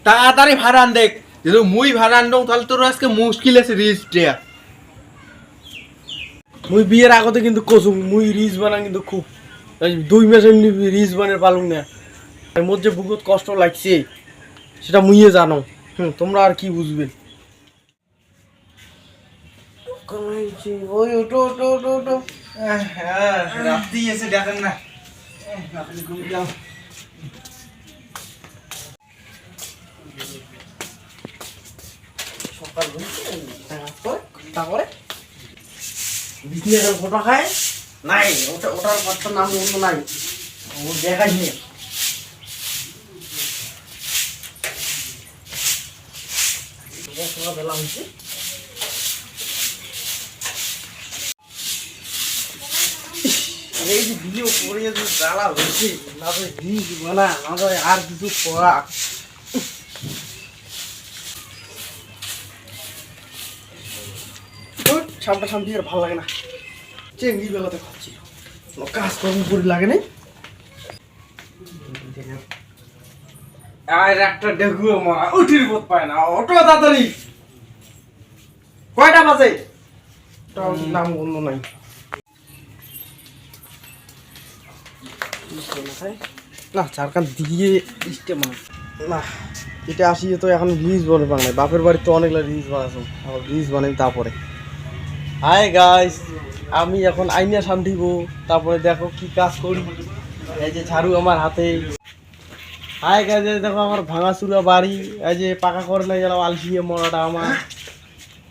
তাড়াতাড়ি ভাড়ান দেখ, যদি মুই ভাড়ান দং তাহলে তোর আজকে মুশকিল আছে রিলস দেয়া। মুই বিয়ের আগতে কিন্তু কসুম মুই রিলস বানান কিন্তু খুব 2 মাস এমনি রিলস বানের পালুম না। এর মধ্যে বহুত কষ্ট লাগছে, সেটা মুইয়ে জানো। তোমরা আর কি বুঝবে। ওই ওটো ওটো ওটো ওটো রাত্রি এসে দেখেন না। সকাল তারপরে বিজনেসের ফটো খায় নাই, ওটার কথার নাম অন্য নাই, ও দেখাই নিয়ে বেলা হচ্ছে। এই যে ভিডিও করে যে জ্বালা হয়েছে, না তো জিনিস বানা না তো আর কিছু করা। সামটা সামটি আর ভালো লাগে না, চেঙ্গি বেলাতে খাচ্ছি, কাজ কর্ম করে লাগে নাই। আর একটা দেখুও মা উঠির বোধ পায় না, অটো তাড়াতাড়ি কয়টা বাজে নাম অন্য নাই। না চারকান দিয়ে না এটা আসিয়ে তো এখন রিলস বলে বানাই, বাপের বাড়িতে তো অনেকগুলো রিলস বানাছো, এখন রিলস বানাই। তারপরে হাই গাইস, আমি এখন আইনা সামটিব, তারপরে দেখো কি কাজ করি। এই যে ঝাড়ু আমার হাতে। হাই গাইস, দেখো আমার ভাঙাচুরা বাড়ি, এই যে পাকা করে নাই গেলাম আলসিয়ে মরাটা আমার।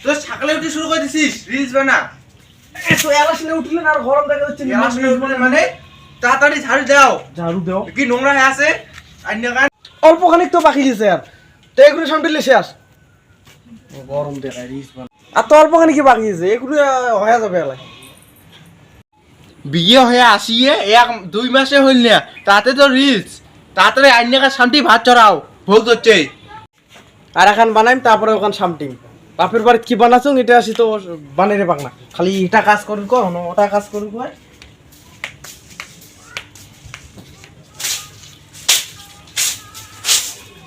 তো সকালে উঠে শুরু করে দিছিস রিলস বানা? তো এলাসিনে উঠলেন আর গরম দেখা যাচ্ছে মানে তাড়াতাড়ি ঝাড়ু দাও। ঝাড়ু দাও কি নোংরা হয়ে আছে আইনা গান। অল্প খানিক তো বাকি গেছে, আর তো এগুলো সামটিলে শেষ। গরম দেখায় রিলস বানা, আর তো অল্প খানিক বাকি গেছে, এগুলো হয়ে যাবে এলাই। বিয়ে হয়ে আসিয়ে 1-2 মাসে হইল না, তাতে তো রিলস। তাড়াতাড়ি আইনাকার শান্তি ভাত চড়াও, ভোগ হচ্ছে। আর এখন বানাইম, তারপরে ওখান সামটিম। বাপের বাড়িতে কি বানাচ্ছ এটা আসি তো বানাইরে পাক না, খালি এটা কাজ করি কর ওটা কাজ করি কর।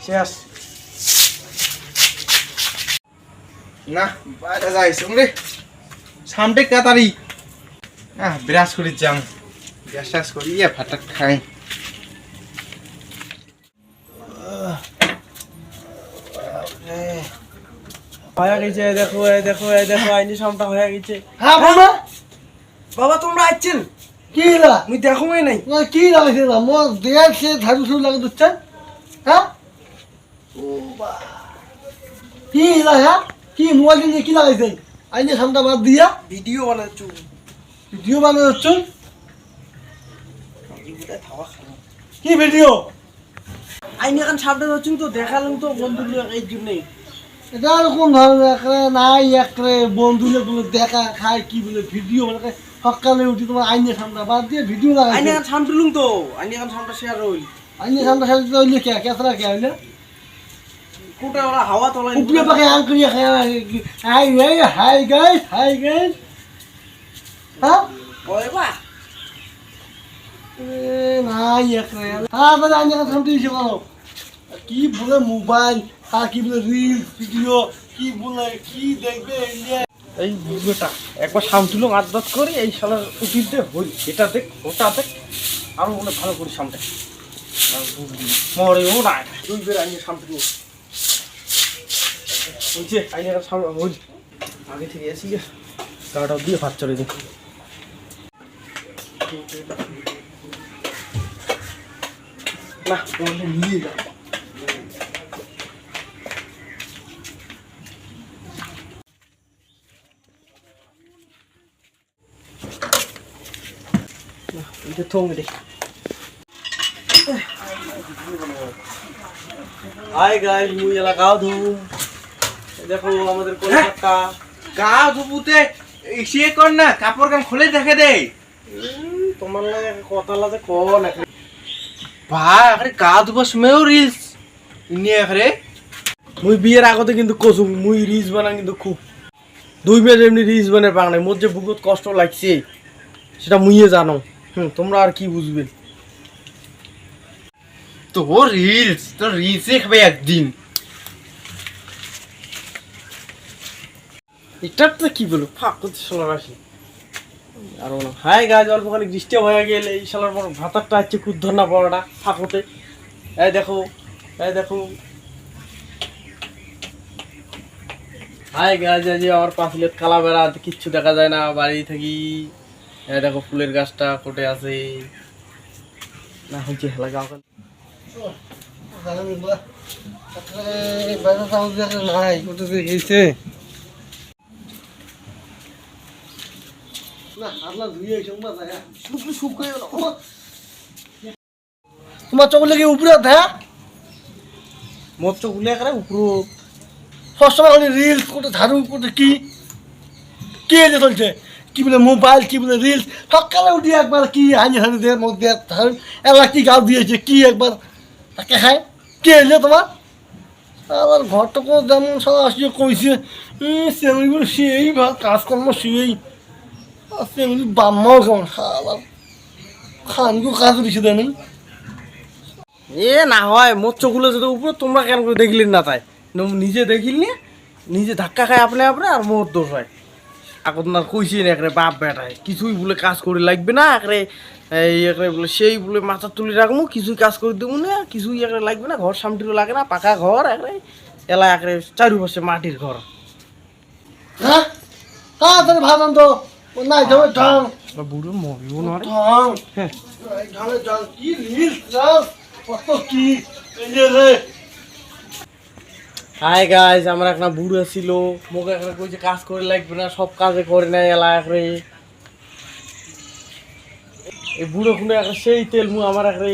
শেষ না বাইরে যাই সঙ্গে সামনে তাড়াতাড়ি। বিরাজ করি যাম, বিরাজ করি ভাতটা খাই। হয়ে গেছে, দেখো এই দেখো এই দেখো আইনি সামটা হয়ে গেছে। হ্যাঁ বাবা, বাবা তোমরা আইছেন কি না আমি দেখোই নাই। কি লাগাইছে না মোর দেয়াল সে ঝাড়ু শুরু লাগা দিচ্ছে। হ্যাঁ ও বা কি লাগা, কি মোবাইল দিয়ে কি লাগাইছে? আইনে সামটা বাদ দিয়া ভিডিও বানাচ্ছ, ভিডিও বানাচ্ছ? কি ভিডিও? আইনি এখন সামনে হচ্ছেন তো দেখালাম তো বন্ধুগুলো এই জন্যই। এটা আর কোন ধরনের একরে নাই, একরে বন্ধুগুলো দেখা খায় কি বলে ভিডিও মানে সকালে উঠি তোমার আইনে সামটা বাদ দিয়ে ভিডিও আইনি লাগাইছে। এখন সামটুলুম তো, আইনি এখন সামটা শেয়ার হইল। আইনে সামটা সাথে হইলে কে কেতরা কে হইলে কোটা ওরা হাওয়া তলায় উপরে পাকে আম করিয়া খায়। Hi guys, hi guys, hi guys. হ্যাঁ ওই বা নাই একরে হ্যাঁ দাদা আইনে সামটা দিছে বলো কি বলে মোবাইল আর কি বলে রিলস ভিডিও কি বলে কি দেখবে এই ভিডিওটা একবার সামটুলুম আদাত করি, এই শালার উঠিতে হইল এটা দেখ ওটা দেখ আরো মনে ভালো করি সামনে মরেও না। দুই বের আইনে সামটুলু বুঝছে আইনে সামনে হইল আগে থেকে এসি গাড়াটাও দিয়ে ভাত চড়ে দিই। না তোমাকে নিয়ে যাও। এটা থমে দে। হাই গাইস, মুই এলা গাও ধুম। দেখো আমাদের কলকাতা গা ধুবুতে ইসে কর না, কাপড় কাম খুলে দেখে দে। তোমার লাগে কথা লাগে ক না ভাই আরে গা ধুবার সময়ও রিলস নিয়ে আরে। মুই বিয়ের আগতে কিন্তু কসুম মুই রিলস বানান কিন্তু খুব 2 মাস এমনি রিলস বানাই পাক নাই, মধ্যে বহুত কষ্ট লাগছে, সেটা মুইয়ে জানো। তোমরা আর কি বুঝবে। তোর রিলসে খাবে একদিন। এটার তো কি বলবো ফাঁক করতে শালার আসি আর না হাই গাছ অল্পখানি বৃষ্টি হয়ে গেলে এই শালার বড় ভাতারটা হচ্ছে কুদ্ধর না বড়টা ফাঁক হতে এই দেখো হাই গাছ আজ আমার পাঁচিলের কালা বেড়া কিচ্ছু দেখা যায় না বাড়ি থাকি এই দেখো ফুলের গাছটা কোটে আছে না হচ্ছে হেলা গাও নাই কোথাতে গেছে না আপনার ধুয়ে তোমার চোখ লেগে উপরে হ্যাঁ মোট তো গুলে করে উপরু সবসময় রিলস কোটে ঝাড়ু কোটে কি এলে চলছে কি বলে মোবাইল কি বলে রিলস সকালে উঠি একবার কি হানি হানিদের মধ্যে এলা কি গাও দিয়েছে কি একবার তাকে খায় কে এলে তোমার আমার ঘরটুকু যেমন সব আসিয়ে কইছে সেগুলো সেই কাজকর্ম সেই সেগুলি বাম্মাও কেমন খানগু কাজ দিছে দেন এ না হয় মোট চোখগুলো যদি উপরে তোমরা কেন করে দেখলি না তাই নিজে দেখিলি নিজে ধাক্কা খায় আপনি আর মোট দোষ হয় আপনার কইছি না একরে বাপ বেটায় কিছুই বলে কাজ করে লাগবে না একরে এই একরে বলে সেই বলে মাথা তুলে রাখবো কিছুই কাজ করে দেবো না কিছুই একরে লাগবে না ঘর সামটিরও লাগে না পাকা ঘর একরে এলা একরে চারিপাশে মাটির ঘর হ্যাঁ তাড়াতাড়ি ভাবলাম তো নাই যাবে ঢং বুড়ো মরিও না রে ঢং ঢঙে ঢং কি রিলস কত কি রে হাই গাইজ আমার একটা বুড়ো ছিল মুখে একটা কইছে কাজ করে লাগবে না সব কাজে করে নেয় এলা একরে এই বুড়ো খুনে একটা সেই তেল মুখ আমার একরে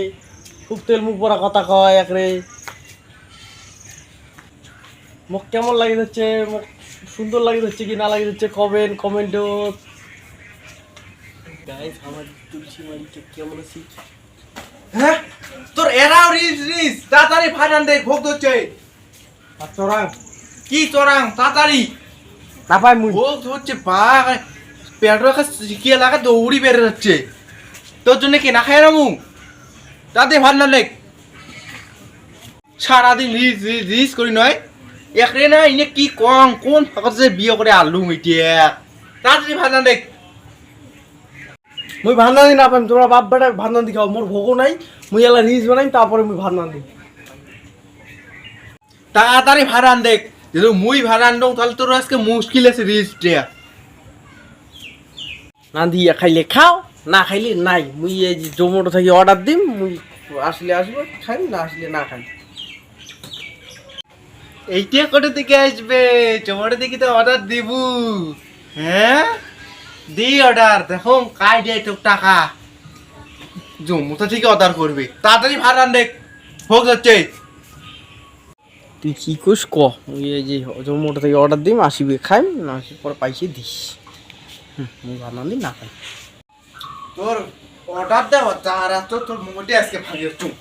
খুব তেল মুখ পরা কথা কয় একরে মুখ কেমন লাগে যাচ্ছে মুখ সুন্দর লাগে যাচ্ছে কি না লাগে যাচ্ছে কমেন্টও গাইজ আমার তুলসী মারিকে কেমন আছি হ্যাঁ তোর এরাও রিস তাড়াতাড়ি ফাটান দে ভোগ হচ্ছে আর চোরাং কি চোরাং তাড়াতাড়ি না পাই মুই ভোগ হচ্ছে বাঘ পেট্রোল কি লাগা দৌড়ি বেড়ে যাচ্ছে তোর জন্য কি না খাই রামু তাড়াতাড়ি ভাত না লেখ সারাদিন রিস করি নয় একরে না ইনে কি কং কোন ফাঁকত যে বিয়ে করে আলু মিটিয়ে তাড়াতাড়ি ভাত না দেখ মুই ভান্ডা দি না পাইম তোমরা বাপ বেটা ভান্ডা দি খাও মোর ভোগও নাই মুই এলা রিচ বানাই তারপরে মুই ভান্ডা দি তাড়াতাড়ি ভাড়ান দেখ যদি মুই ভাড়ান দৌ তাহলে তোর আজকে মুশকিল আছে রিস দেয়া না দিয়া খাইলে খাও না খাইলে নাই মুই এই যে জোম্যাটো থেকে অর্ডার দিম মুই আসলে আসবে খাই না আসলে না খাই এইটা কোথা থেকে আসবে তোমার দেখি তো অর্ডার দিব হ্যাঁ দি অর্ডার দেখো কাই দেয় তোর টাকা জম্মুটা থেকে অর্ডার করবে তাড়াতাড়ি ভাড়ান দেখ হোক যাচ্ছে তুই কি কইস ক মুই এই যে জোম্যাটো থেকে অর্ডার দিম আসিবে খাই না আসি পরে পাইছে দিস মুই ভান্ডা দি না খাই তোর অর্ডার দেওয়া তারা তো তোর মোটে আজকে ভাগিয়ে চুম